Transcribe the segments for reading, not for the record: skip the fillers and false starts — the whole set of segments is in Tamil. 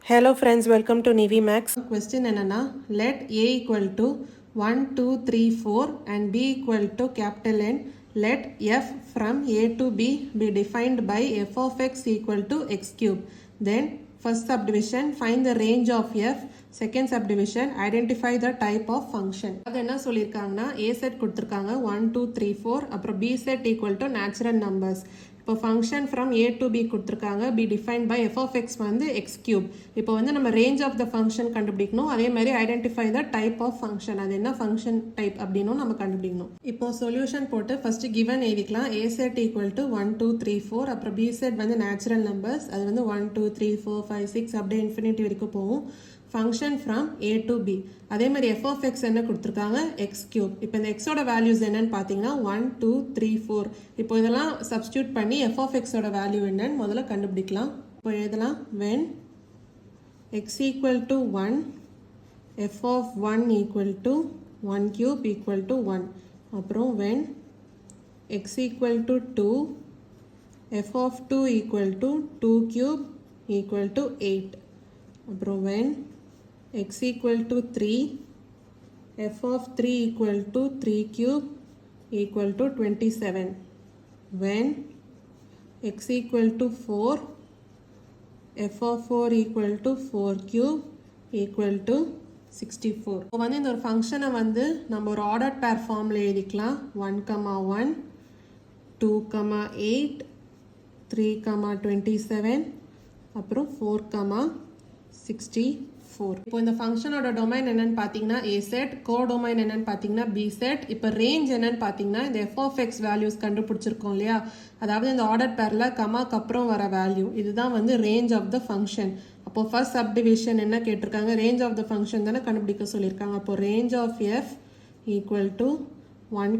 Hello friends, welcome to Nivi Max. Question என்னன்னா let a equal to 1 2 3 4 and b equal to capital N. Let f from a to b be defined by f of x equal to x cube. Then first subdivision, find the range of f. Second subdivision, identify the type of function. அது என்ன சொல்லியிருக்காங்கன்னா a set கொடுத்துருக்காங்க 1 2 3 4 அப்புறம் b set equal to natural numbers. இப்போ function from A to B கொடுத்துருக்காங்க. B define by f of x வந்து எக்ஸ் கியூப். இப்போ வந்து நம்ம ரேஞ்ச் ஆஃப் த ஃபங்க்ஷன் கண்டுபிடிக்கணும். அதே மாதிரி identify the type of function, அது என்ன ஃபங்க்ஷன் டைப் அப்படின்னும் நம்ம கண்டுபிடிக்கணும். இப்போ சொல்யூஷன் போட்டு ஃபர்ஸ்ட் கிவன் எழுதிக்கலாம். ஏ செட் ஈக்குவல் டு 1 2 3 4, அப்புறம் பி செட் வந்து நேச்சுரல் நம்பர்ஸ், அது வந்து 1 2 3 4 5 6 அப்படியே இன்ஃபினிட்டி வரைக்கும் போகும். Function from A to B. அதே மாதிரி எஃப் ஆஃப் எக்ஸ் என்ன கொடுத்துருக்காங்க, எக்ஸ் கியூப். இப்போ இந்த எக்ஸோட வேல்யூஸ் என்னன்னு பார்த்தீங்கன்னா 1 2 3 4. இப்போ இதெல்லாம் சப்ஸ்டியூட் பண்ணி எஃப் ஆஃப் எக்ஸோட வேல்யூ என்னன்னு முதல்ல கண்டுபிடிக்கலாம். இப்போ எழுதலாம் when x equal to 1, f of 1 equal to 1 cube equal to 1. அப்புறம் when x equal to 2, f of 2 equal to 2 cube equal to 8. அப்புறம் when x equal to 3, f of 3 equal to 3 cube equal to 27. When x equal to 4, f of 4 equal to 4 cube equal to 64. இப்போ வந்து இந்த ஒரு ஃபங்க்ஷனை வந்து நம்ம ஒரு ஆர்டர் பேர் ஃபார்மில் எழுதிக்கலாம். 1, 1, 2, 8, 3, 27, அப்புறம் 4, 64. இப்போ இந்த ஃபங்க்ஷனோட டொமைன் என்னன்னு பார்த்தீங்கன்னா ஏ செட், கோ டொமைன் என்னன்னு பார்த்தீங்கன்னா பி செட். இப்போ ரேஞ்ச் என்னன்னு பார்த்தீங்கன்னா இந்த எஃப் ஆஃப் எக்ஸ் வேல்யூஸ் கண்டுபிடிச்சிருக்கோம் இல்லையா, அதாவது இந்த ஆர்டர் பேரில் கமாக்கு அப்புறம் வர வேல்யூ, இதுதான் வந்து ரேஞ்ச் ஆஃப் த ஃபங்க்ஷன். அப்போ ஃபர்ஸ்ட் சப்டிவிஷன் என்ன கேட்டிருக்காங்க, ரேஞ்ச் ஆஃப் த ஃபங்க்ஷன் தானே கண்டுபிடிக்க சொல்லியிருக்காங்க. அப்போ range of F equal to 1,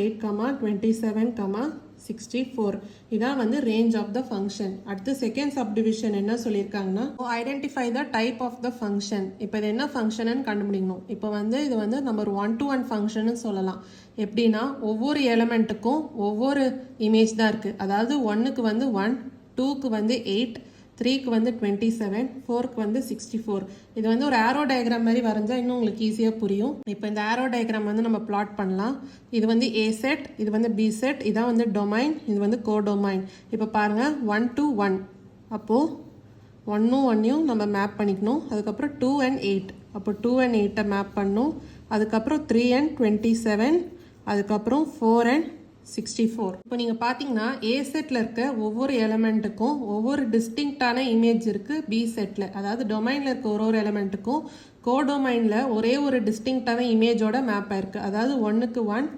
8, 27, 64. இதான் வந்து ரேஞ்ச் ஆஃப் த ஃபங்க்ஷன். அடுத்து செகண்ட் சப்டிவிஷன் என்ன சொல்லியிருக்காங்கன்னா identify the type of the function. இப்போ இது என்ன ஃபங்க்ஷன் கண்டுபிடிக்கணும். இப்போ வந்து இது வந்து நம்ம ஒரு 1 to 1 ஃபங்க்ஷன் சொல்லலாம். எப்படின்னா ஒவ்வொரு எலிமெண்ட்டுக்கும் ஒவ்வொரு இமேஜ் தான் இருக்குது. அதாவது 1க்கு வந்து 1, 2க்கு வந்து 8, 3க்கு வந்து 27, 4க்கு வந்து 64. இது வந்து ஒரு ஆரோ டயக்ராம் மாதிரி வரைஞ்சா இன்னும் உங்களுக்கு ஈஸியாக புரியும். இப்போ இந்த ஆரோ டயக்ராம் வந்து நம்ம பிளாட் பண்ணலாம். இது வந்து ஏ செட், இது வந்து பி செட், இதான் வந்து டொமைன், இது வந்து கோ டொமைன். இப்போ பாருங்கள் 1 to 1, அப்போது 1ம் 1யும் நம்ம மேப் பண்ணிக்கணும். அதுக்கப்புறம் 2 and 8, அப்போ 2 and 8 மேப் பண்ணணும். அதுக்கப்புறம் 3 and 27, அதுக்கப்புறம் 4 and 64. இப்போ நீங்கள் பார்த்தீங்கன்னா ஏ செட்டில் இருக்க ஒவ்வொரு எலிமெண்ட்டுக்கும் ஒவ்வொரு டிஸ்டிங்க்டான இமேஜ் இருக்குது. பி செட்டில், அதாவது டொமைனில் இருக்க ஒரு எலிமெண்ட்டுக்கும் கோ டொமைனில் ஒரே ஒரு டிஸ்டிங்க்டான இமேஜோட மேப் ஆயிருக்கு. அதாவது 1க்கு 1,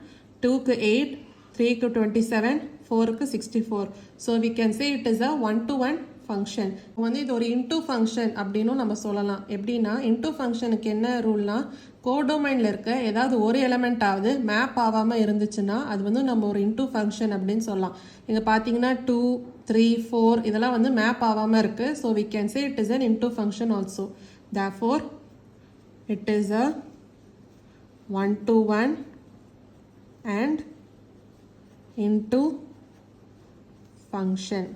2க்கு 8, 3க்கு 27, 4க்கு 64. So we can say it is a 1 to 1 function. வந்து இது ஒரு இன்டூ ஃபங்க்ஷன் அப்படின்னு நம்ம சொல்லலாம். எப்படின்னா இன்டூ ஃபங்க்ஷனுக்கு என்ன ரூல்னா, கோடொமைனில் இருக்க ஏதாவது ஒரு எலிமெண்ட்டாவது மேப் ஆகாமல் இருந்துச்சுன்னா அது வந்து நம்ம ஒரு இன்டூ ஃபங்க்ஷன் அப்படின்னு சொல்லலாம். இங்கே பார்த்தீங்கன்னா 2, 3, 4 இதெல்லாம் வந்து மேப் ஆகாமல் இருக்குது. So we can say it is an into function also. Therefore it is a 1 to 1 and into function.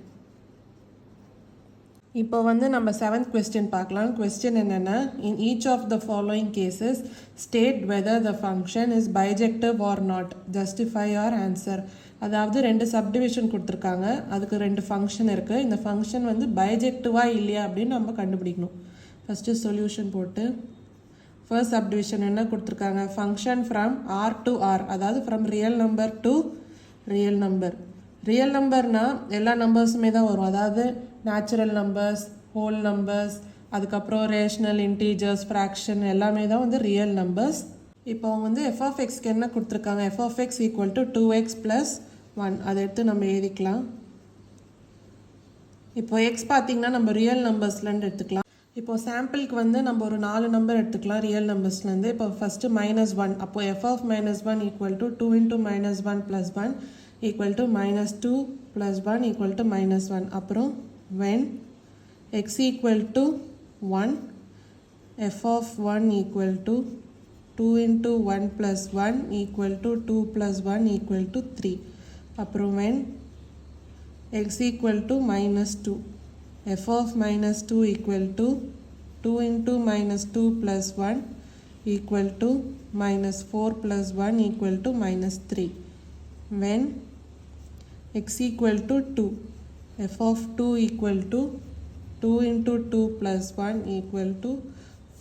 இப்போ வந்து நம்ம 7th கொஸ்டின் பார்க்கலாம். கொஸ்டின் என்னென்னா, in each of the following cases state whether the function is bijective or not, justify our answer. அதாவது 2 சப்டிவிஷன் கொடுத்துருக்காங்க, அதுக்கு 2 ஃபங்க்ஷன் இருக்குது. இந்த ஃபங்க்ஷன் வந்து பைஜெக்டிவாக இல்லையா அப்படின்னு நம்ம கண்டுபிடிக்கணும். ஃபஸ்ட்டு சொல்யூஷன் போட்டு ஃபர்ஸ்ட் சப்டிவிஷன் என்ன கொடுத்துருக்காங்க, function from R to R, அதாவது from real number to real number. Real நம்பர்னால் எல்லா நம்பர்ஸுமே தான் வரும், அதாவது நேச்சுரல் நம்பர்ஸ், ஹோல் நம்பர்ஸ், அதுக்கப்புறம் ரேஷ்னல், இன்டீஜர்ஸ், ஃப்ராக்ஷன் எல்லாமே தான் வந்து ரியல் நம்பர்ஸ். இப்போ அவங்க வந்து எஃப் ஆஃப் எக்ஸ்க்கு என்ன கொடுத்துருக்காங்க, F of X equal to 2x + 1. அதை எடுத்து நம்ம எழுதிக்கலாம். இப்போ எக்ஸ் பார்த்திங்கன்னா நம்ம ரியல் நம்பர்ஸ்லேருந்து எடுத்துக்கலாம். இப்போது சாம்பிளுக்கு வந்து நம்ம ஒரு 4 நம்பர் எடுத்துக்கலாம் ரியல் நம்பர்ஸ்லேருந்து. இப்போ ஃபஸ்ட்டு -1, அப்போது F of -1 equal to 2 × -1 + 1 equal to -2 + 1 equal to -1. அப்புறம் when x equal to 1, f of 1 equal to 2 × 1 + 1 equal to 2 + 1 equal to 3. அப்புறம் when x equal to -2, f of -2 equal to 2 into minus 2 plus 1 equal to minus 4 plus 1 equal to minus 3. When x equal to 2, f of 2 equal to 2 into 2 plus 1 equal to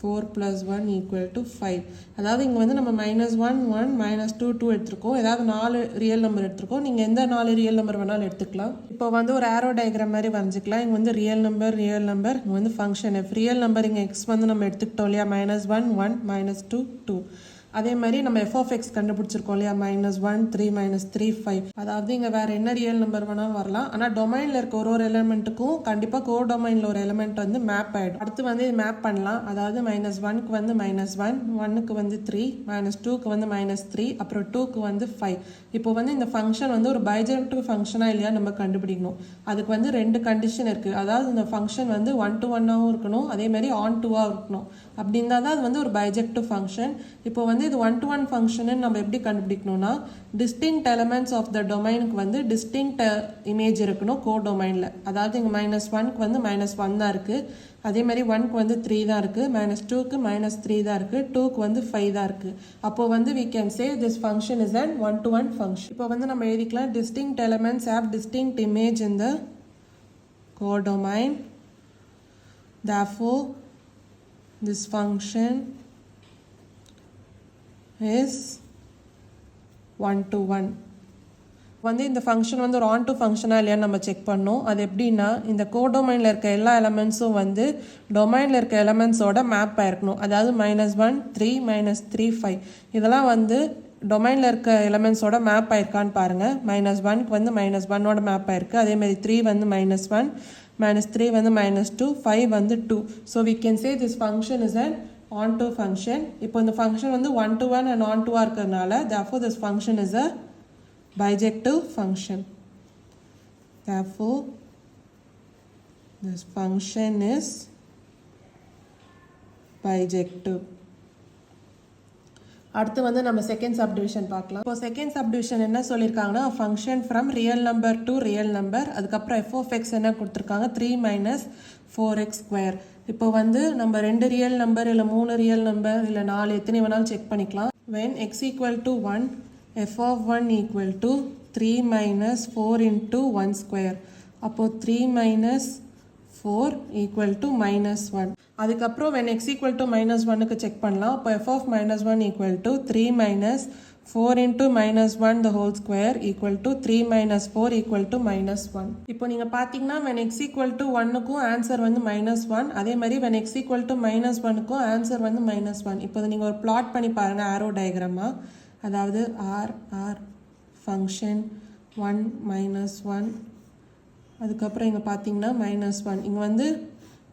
4 plus 1 equal to 5. அதாவது இங்கே வந்து நம்ம -1 1 -2 2 எடுத்துருக்கோம். ஏதாவது 4 ரியல் நம்பர் எடுத்துருக்கோம். நீங்கள் எந்த 4 ரியல் நம்பர் வேணாலும் எடுத்துக்கலாம். இப்போ வந்து ஒரு ஆரோ டயக்ராம் மாதிரி வரைஞ்சிக்கலாம். இங்கே வந்து ரியல் நம்பர் இங்கே வந்து ஃபங்க்ஷன் எஃப். ரியல் நம்பர் இங்கே எக்ஸ் வந்து நம்ம எடுத்துக்கிட்டோம் இல்லையா, -1 1 -2 2. அதே மாதிரி நம்ம எஃப் ஆஃப் எக்ஸ் கண்டுபிடிச்சிருக்கோம் இல்லையா, -1 3 -3 5. அதாவது இங்கே வேறு என்ன ரியல் நம்பர் வேணாலும் வரலாம். ஆனால் டொமைனில் இருக்க ஒரு எலிமெண்ட்டுக்கும் கண்டிப்பாக கோ டொமைனில் ஒரு எலிமெண்ட் வந்து மேப் ஆகிடும். அடுத்து வந்து இது மேப் பண்ணலாம். அதாவது -1க்கு வந்து -1, 1க்கு வந்து 3, -2க்கு வந்து -3, அப்புறம் 2க்கு வந்து 5. இப்போ வந்து இந்த ஃபங்க்ஷன் வந்து ஒரு பைஜெக்டிவ் ஃபங்க்ஷனாக இல்லையா நம்ம கண்டுபிடிக்கணும். அதுக்கு வந்து 2 கண்டிஷன் இருக்குது. அதாவது இந்த ஃபங்க்ஷன் வந்து 1 to 1ஆகவும் இருக்கணும், அதே மாதிரி ஆன் டூவாக இருக்கணும். அப்படி இருந்தால் தான் அது வந்து ஒரு பைஜெக்டிவ் ஃபங்க்ஷன். இப்போ வந்து இது 1 to 1 ஃபங்க்ஷன்னு நம்ம எப்படி கண்டுபிடிக்கணும்னா, டிஸ்டிங்க்ட் எலமெண்ட்ஸ் ஆஃப் த டொமைனுக்கு வந்து டிஸ்டிங்க்ட் இமேஜ் இருக்கணும் கோ டொமைனில். அதாவது இங்கே -1க்கு வந்து -1 தான் இருக்குது, அதே மாதிரி 1க்கு வந்து 3 தான் இருக்குது, -2க்கு -3 தான் இருக்குது, 2க்கு வந்து 5 தான் இருக்குது. அப்போது வந்து we can say this function is an 1 to 1 function. இப்போ வந்து நம்ம எழுதிக்கலாம், distinct elements have distinct image in the codomain. Therefore this function is 1 to 1. வந்து இந்த ஃபங்க்ஷன் வந்து ஒரு ஆன் டு ஃபங்க்ஷனாக இல்லையான்னு நம்ம செக் பண்ணோம். அது எப்படின்னா, இந்த கோடொமைனில் இருக்க எல்லா எலமெண்ட்ஸும் வந்து டொமைனில் இருக்க எலமெண்ட்ஸோட மேப் ஆயிருக்கணும். அதாவது -1 3 -3 5 இதெல்லாம் வந்து டொமைனில் இருக்க எலமெண்ட்ஸோட மேப் ஆயிருக்கான்னு பாருங்கள். -1க்கு வந்து -1ஓட மேப் ஆயிருக்கு, அதேமாதிரி 3 வந்து -1, -3 வந்து -2, 5 வந்து 2. So we can say this function is an on to function. இப்போ இந்த ஃபங்க்ஷன் வந்து 1 to 1 and on to இருக்கிறதுனால therefore this function is a bijective function. Therefore this function is bijective. அடுத்து வந்து நம்ம செகண்ட் சப்டிவிஷன் பார்க்கலாம். இப்போ செகண்ட் சப்டிவிஷன் என்ன சொல்லியிருக்காங்கன்னா, function from real number to real number. அதுக்கப்புறம் எஃப் ஆஃப் எக்ஸ் என்ன கொடுத்துருக்காங்க, 3 - 4x². இப்போ வந்து நம்ம 2 ரியல் நம்பர் இல்லை 3 ரியல் நம்பர் இல்லை 4 எத்தனை வேணாலும் செக் பண்ணிக்கலாம். when x equal to 1, f of 1 equal to 3 - 4 into 1 square. அப்போது 3 - 4 equal to -1. அதுக்கப்புறம் when x equal to -1க்கு செக் பண்ணலாம். அப்போ f of -1 equal to 3 - 4 into -1 the whole square equal to 3 - 4 equal to -1. இப்போ நீங்கள் பார்த்தீங்கன்னா when x equal to 1க்கும் ஆன்சர் வந்து -1, அதே மாதிரி when x equal to -1க்கும் ஆன்சர் வந்து -1. இப்போ நீங்கள் ஒரு பிளாட் பண்ணி பாருங்கள் ஆரோ டயக்ராமா. அதாவது r ஃபங்க்ஷன் 1 -1, அதுக்கப்புறம் இங்கே பார்த்தீங்கன்னா -1. இங்கே வந்து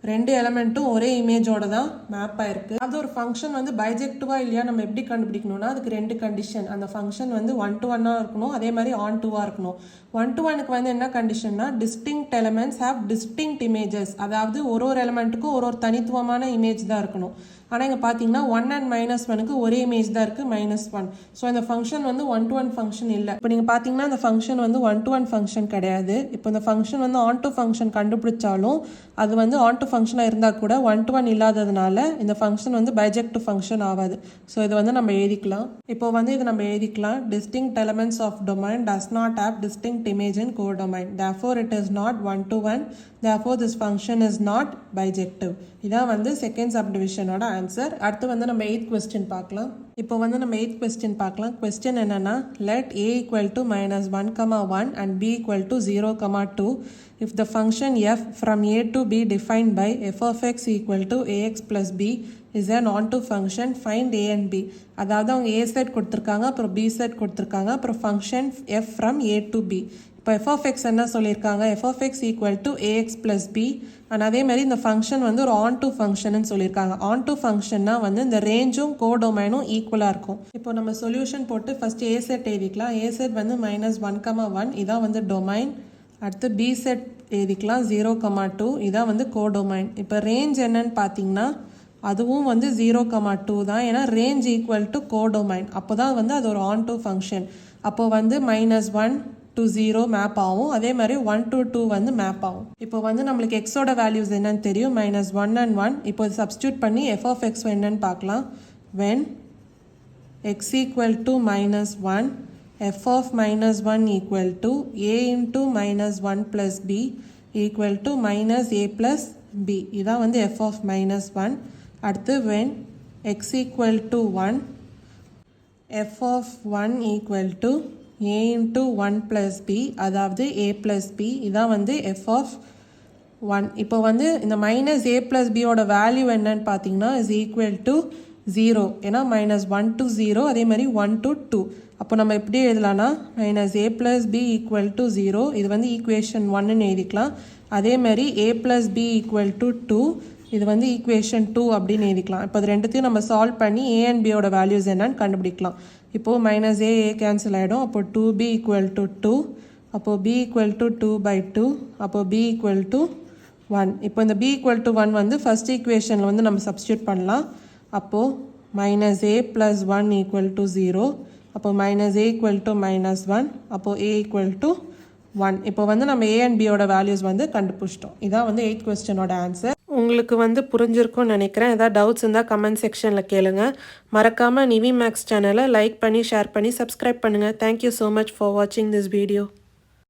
2 எலமெண்ட்டும் ஒரே இமேஜோட தான் மேப் ஆயிருக்கு. அது ஒரு ஃபங்க்ஷன் வந்து பைஜெக்டிவா இல்லையா நம்ம எப்படி கண்டுபிடிக்கணும்னா, அதுக்கு 2 கண்டிஷன். அந்த ஃபங்க்ஷன் வந்து 1 to 1ஆக இருக்கணும், அதே மாதிரி ஆன் டூவாக இருக்கணும். 1 to 1க்கு வந்து என்ன கண்டிஷன்னா, distinct elements have distinct images. அதாவது ஒரு எலமெண்ட்டுக்கும் ஒரு தனித்துவமான இமேஜ் தான் இருக்கணும். ஆனால் இங்கே பார்த்தீங்கன்னா 1 and -1க்கு ஒரே இமேஜ் தான் இருக்குது, -1. ஸோ இந்த ஃபங்க்ஷன் வந்து 1 to 1 ஃபங்க்ஷன் இல்லை. இப்போ நீங்கள் பார்த்தீங்கன்னா இந்த ஃபங்க்ஷன் வந்து 1 to 1 ஃபங்க்ஷன் கிடையாது. இப்போ இந்த ஃபங்க்ஷன் வந்து ஆன் டு ஃபங்க்ஷன் கண்டுபிடிச்சாலும் அது வந்து ஆன் டு ஃபங்க்ஷனாக இருந்தால் கூட 1 to 1 இல்லாததுனால இந்த ஃபங்க்ஷன் வந்து பைஜெக்டிவ் ஃபங்க்ஷன் ஆகாது. ஸோ இது வந்து நம்ம எழுதிக்கலாம். இப்போ வந்து இது நம்ம எழுதிக்கலாம், distinct elements of domain does not have distinct image in codomain. therefore it is not 1 to 1. therefore this function is not bijective. இதான் வந்து செகண்ட் சப்டிவிஷனோட ஆன்சர். அடுத்து வந்து நம்ம 8th கொஸ்டின் பார்க்கலாம். இப்போ வந்து நம்ம 8th கொஸ்டின் பார்க்கலாம். கொஸ்டின் என்னன்னா, let a equal to -1, 1 and b equal to 0, 2 if the function f from a to b defined by f of x equal to ax plus b is an onto function, find a and b. அதாவது அவங்க a செட் கொடுத்துருக்காங்க, அப்புறம் b செட் கொடுத்துருக்காங்க, அப்புறம் function f from a to b. இப்போ f of x என்ன சொல்லியிருக்காங்க, f of x equal to ax plus b. And அதே மாதிரி இந்த ஃபங்க்ஷன் வந்து ஒரு ஆன் டு ஃபங்க்ஷன் சொல்லியிருக்காங்க. ஆன் டு ஃபங்க்ஷன்னா வந்து இந்த ரேஞ்சும் கோடொமைனும் ஈக்குவலாக இருக்கும். இப்போ நம்ம சொல்யூஷன் போட்டு ஃபர்ஸ்ட் a செட் எழுதிக்கலாம். a செட் வந்து -1, 1 இதான் வந்து டொமைன். அடுத்து b செட் எழுதிக்கலாம் 0, 2 இதான் வந்து கோடொமைன். இப்போ ரேஞ்ச் என்னன்னு பார்த்தீங்கன்னா அதுவும் வந்து 0, 2 தான். ஏன்னா ரேஞ்ச் ஈக்குவல் டு கோடொமைன். அப்போ தான் வந்து அது ஒரு ஆன் டு ஃபங்க்ஷன். அப்போ வந்து -1 to 0 மேப் ஆகும். அதே மாதிரி 1 to 2 வந்து மேப் ஆகும். இப்போ வந்து நம்மளுக்கு எக்ஸோட வேல்யூஸ் என்னன்னு தெரியும், -1 and 1. இப்போ சப்ஸ்டியூட் பண்ணி f of x என்னன்னு பார்க்கலாம். when x equal to -1, f of -1 equal to a into -1 plus b equal to -a plus b. இதான் வந்து f of -1. அடுத்து when x equal to 1, f of 1 equal to a into 1 plus b, அதாவது a plus b. இதான் வந்து f of 1. இப்போ வந்து இந்த -a plus b ஓட வேல்யூ என்னன்னு பார்த்தீங்கன்னா is equal to 0. ஏன்னா -1 to 0, அதே மாதிரி 1 to 2. அப்போ நம்ம எப்படி எழுதலாம்னா -a plus b equal to 0. இது வந்து ஈக்குவேஷன் 1ன்னு எழுதிக்கலாம். அதே மாதிரி a plus b equal to 2. இது வந்து ஈக்குவேஷன் 2 அப்படின்னு எழுதிக்கலாம். இப்போ இது ரெண்டுத்தையும் நம்ம சால்வ் பண்ணி a and b ஓட வேல்யூஸ் என்னன்னு கண்டுபிடிக்கலாம். இப்போது -a கேன்சல் ஆகிடும். அப்போது 2b equal to 2. அப்போது b equal to 2/2. அப்போது b equal to 1. இப்போ இந்த b equal to 1 வந்து ஃபர்ஸ்ட் ஈக்குவேஷனில் வந்து நம்ம சப்ஸ்டியூட் பண்ணலாம். அப்போது -a plus 1 equal to 0. அப்போது -a equal to -1. அப்போது a equal to 1. இப்போ வந்து நம்ம a and b ஓட வேல்யூஸ் வந்து கண்டுபிடிச்சிட்டோம். இதான் வந்து 8th கொஸ்டினோட ஆன்சர். உங்களுக்கு வந்து புரிஞ்சிருக்கும்னு நினைக்கிறேன். ஏதாவது டவுட்ஸ் இருந்தால் கமெண்ட் செக்ஷனில் கேளுங்க. மறக்காமல் நிவி மேக்ஸ் சேனலை லைக் பண்ணி ஷேர் பண்ணி சப்ஸ்கிரைப் பண்ணுங்கள். தேங்க்யூ ஸோ மச் ஃபார் வாட்சிங் திஸ் வீடியோ.